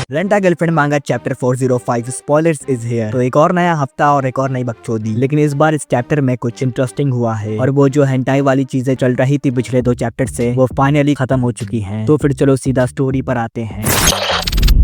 Rent a girlfriend मांगा chapter 405 spoilers is here. तो एक और नया हफ्ता और एक और नई बकचोदी, लेकिन इस बार इस चैप्टर में कुछ इंटरेस्टिंग हुआ है और वो जो हेंटाई वाली चीजें चल रही थी पिछले 2 चैप्टर से वो फाइनली खत्म हो चुकी हैं। तो फिर चलो सीधा स्टोरी पर आते हैं।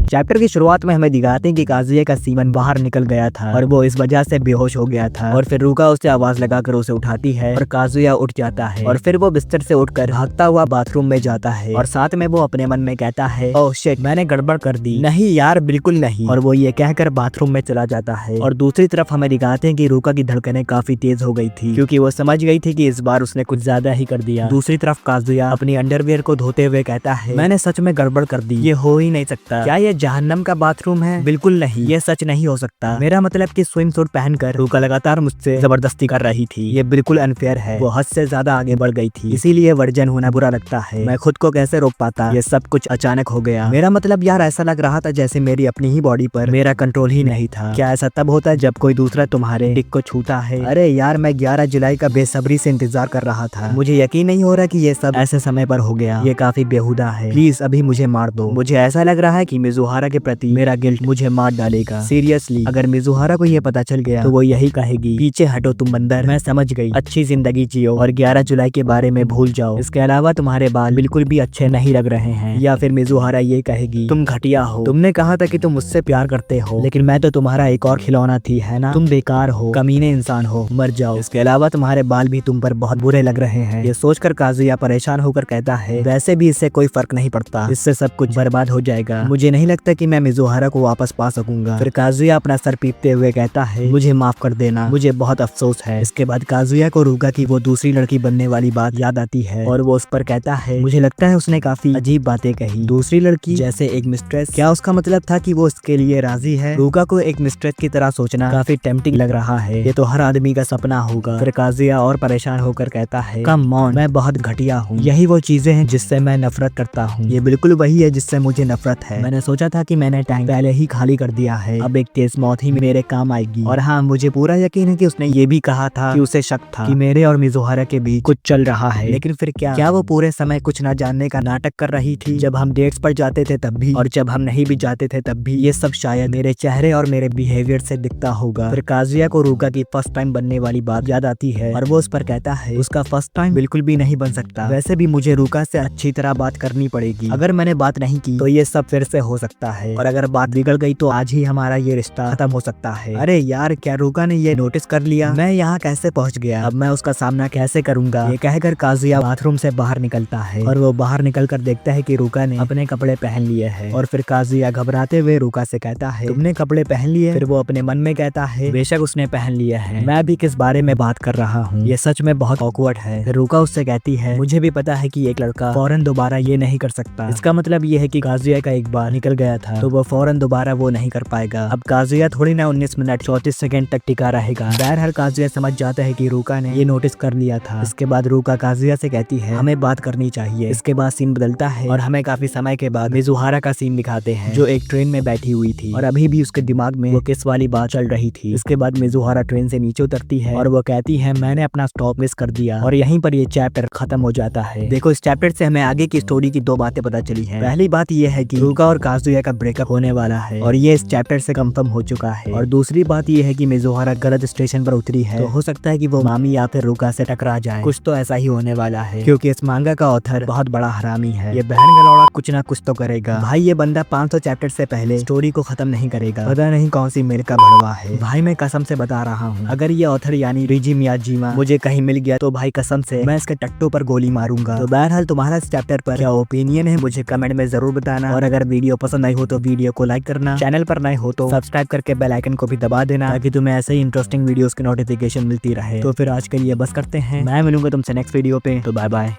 चैप्टर की शुरुआत में हमें दिखाते हैं कि काजुया का सीमन बाहर निकल गया था और वो इस वजह से बेहोश हो गया था और फिर रुका उसे आवाज लगाकर उसे उठाती है और काजुया उठ जाता है और फिर वो बिस्तर से उठकर भागता हुआ बाथरूम में जाता है और साथ में वो अपने मन में कहता है ओह शिट, मैंने गड़बड़ कर दी। नहीं यार, बिल्कुल नहीं। और वो ये कहकर बाथरूम में चला जाता है। और दूसरी तरफ हमें दिखाते हैं कि रुका की धड़कनें काफी तेज हो गई थी क्योंकि वो समझ गई थी कि इस बार उसने कुछ ज्यादा ही कर दिया। दूसरी तरफ काजुया अपनी अंडरवियर को धोते हुए कहता है मैंने सच में गड़बड़ कर दी, ये हो ही नहीं सकता। क्या ये जहन्नम का बाथरूम है? बिल्कुल नहीं, ये सच नहीं हो सकता। मेरा मतलब कि स्विम सूट पहनकर रुका लगातार मुझसे जबरदस्ती कर रही थी, ये बिल्कुल अनफेयर है। वो हद से ज्यादा आगे बढ़ गई थी, इसीलिए वर्जन होना बुरा लगता है। मैं खुद को कैसे रोक पाता? ये सब कुछ अचानक हो गया। मेरा मतलब यार, ऐसा लग रहा था जैसे मेरी अपनी ही बॉडी पर मेरा कंट्रोल ही नहीं था। क्या ऐसा तब होता है जब कोई दूसरा तुम्हारे डिक को छूता है? अरे यार, मैं 11 जुलाई का बेसब्री से इंतजार कर रहा था। मुझे यकीन नहीं हो रहा कि ये सब ऐसे समय पर हो गया। ये काफी बेहुदा है। प्लीज अभी मुझे मार दो। मुझे ऐसा लग रहा है कि मिजुहारा के प्रति मेरा गिल्ट मुझे मार डालेगा। सीरियसली, अगर मिजुहारा को ये पता चल गया तो वो यही कहेगी पीछे हटो तुम बंदर, मैं समझ गई, अच्छी जिंदगी जियो और 11 जुलाई के बारे में भूल जाओ। इसके अलावा तुम्हारे बाल बिल्कुल भी अच्छे नहीं लग रहे हैं। या फिर मिजुहारा ये कहेगी तुम घटिया हो, तुमने कहा था कि तुम मुझसे प्यार करते हो लेकिन मैं तो तुम्हारा एक और खिलौना थी, है ना? तुम बेकार हो, कमीने इंसान हो, मर जाओ। इसके अलावा तुम्हारे बाल भी तुम पर बहुत बुरे लग रहे हैं। ये सोचकर काजुया परेशान होकर कहता है वैसे भी इससे कोई फर्क नहीं पड़ता, इससे सब कुछ बर्बाद हो जाएगा। मुझे नहीं लगता कि मैं मिजुहारा को वापस पा सकूंगा। फिर काजुया अपना सर पीटते हुए कहता है मुझे माफ कर देना, मुझे बहुत अफसोस है। इसके बाद काजुया को रुका की वो दूसरी लड़की बनने वाली बात याद आती है और वो उस पर कहता है मुझे लगता है उसने काफी अजीब बातें कही। दूसरी लड़की जैसे एक मिस्ट्रेस, क्या उसका मतलब था कि वो इसके लिए राजी है? रुका को एक मिस्ट्रेस की तरह सोचना काफी टेम्पटिंग लग रहा है। ये तो हर आदमी का सपना होगा। फिर काजुया और परेशान होकर कहता है कम ऑन, मैं बहुत घटिया हूँ। यही वो चीजें हैं जिससे मैं नफरत करता हूँ। ये बिल्कुल वही है जिससे मुझे नफरत है। मैंने सोचा था कि मैंने टैंक पहले ही खाली कर दिया है, अब एक तेज मौत ही मेरे काम आएगी। और हाँ, मुझे पूरा यकीन है कि उसने ये भी कहा था कि उसे शक था कि मेरे और मिजुहारा के बीच कुछ चल रहा है। लेकिन फिर क्या वो पूरे समय कुछ न जानने का नाटक कर रही थी? जब हम डेट्स पर जाते थे तब भी और जब हम नहीं भी जाते थे तब भी ये सब शायद मेरे चेहरे और मेरे बिहेवियर से दिखता होगा। फिर काजुया को रुका की फर्स्ट टाइम बनने वाली बात याद आती है और वो उस पर कहता है उसका फर्स्ट टाइम बिल्कुल भी नहीं बन सकता। वैसे भी मुझे रुका से अच्छी तरह बात करनी पड़ेगी। अगर मैंने बात नहीं की तो ये सब फिर से हो सकता है और अगर बात बिगड़ गई तो आज ही हमारा ये रिश्ता खत्म हो सकता है। अरे यार, क्या रुका ने ये नोटिस कर लिया? मैं यहाँ कैसे पहुँच गया? अब मैं उसका सामना कैसे करूंगा? ये कहकर काजुया बाथरूम से बाहर निकलता है और वो बाहर निकलकर देखता है कि रुका ने अपने कपड़े पहन लिए हैं। और फिर काजुया घबराते हुए रुका से कहता है तुमने कपड़े पहन लिए? फिर वो अपने मन में कहता है बेशक उसने पहन लिए हैं, मैं भी किस बारे में बात कर रहा हूँ, ये सच में बहुत ऑकवर्ड है। फिर रुका उससे कहती है मुझे भी पता है कि एक लड़का फौरन दोबारा ये नहीं कर सकता। इसका मतलब ये है कि काजुया का एक बार निकल गया था तो वो फौरन दोबारा वो नहीं कर पाएगा। अब काजुया थोड़ी ना 19 मिनट 34 सेकंड तक टिका रहेगा। बहरहाल काजुया समझ जाता है कि रुका ने ये नोटिस कर लिया था। इसके बाद रुका काजुया से कहती है हमें बात करनी चाहिए। इसके बाद सीन बदलता है और हमें काफी समय के बाद मिजुहारा का सीन दिखाते हैं जो एक ट्रेन में बैठी हुई थी और अभी भी उसके दिमाग में वो किस वाली बात चल रही थी। इसके बाद मिजुहारा ट्रेन से नीचे उतरती है और वो कहती है मैंने अपना स्टॉप मिस कर दिया और यहीं पर ये चैप्टर खत्म हो जाता है। देखो, इस चैप्टर से हमें आगे की स्टोरी की 2 बातें पता चली हैं। पहली बात ये है कि रुका और काजुया का ब्रेकअप होने वाला है और ये इस चैप्टर से कंफर्म हो चुका है। और दूसरी बात ये है कि मिजुहारा गलत स्टेशन पर उतरी है तो हो सकता है कि वो मामी या फिर रुका से टकरा जाए। कुछ तो ऐसा ही होने वाला है क्योंकि इस मांगा का ऑथर बहुत बड़ा हरामी है। ये बहन गलौड़ा कुछ ना कुछ तो करेगा। भाई, ये बंदा 500 चैप्टर से पहले स्टोरी को खत्म नहीं करेगा। पता नहीं कौन सी मेरे का भड़वा है। भाई, मैं कसम से बता रहा हूँ, अगर ये ऑथर यानी रिजी मियाजीमा मुझे कहीं मिल गया तो भाई कसम से मैं इसके टट्टू पर गोली मारूंगा। तो बहरहाल तुम्हारा इस चैप्टर पर क्या ओपिनियन है मुझे कमेंट में जरूर बताना। और अगर वीडियो पसंद आई हो तो वीडियो को लाइक करना, चैनल पर नए हो तो सब्सक्राइब करके बेल आइकन को भी दबा देना ताकि तुम्हें ऐसे ही इंटरेस्टिंग वीडियोस की नोटिफिकेशन मिलती रहे। तो फिर आज के लिए बस करते हैं, मैं मिलूंगा तुमसे नेक्स्ट वीडियो पे, तो बाय बाय।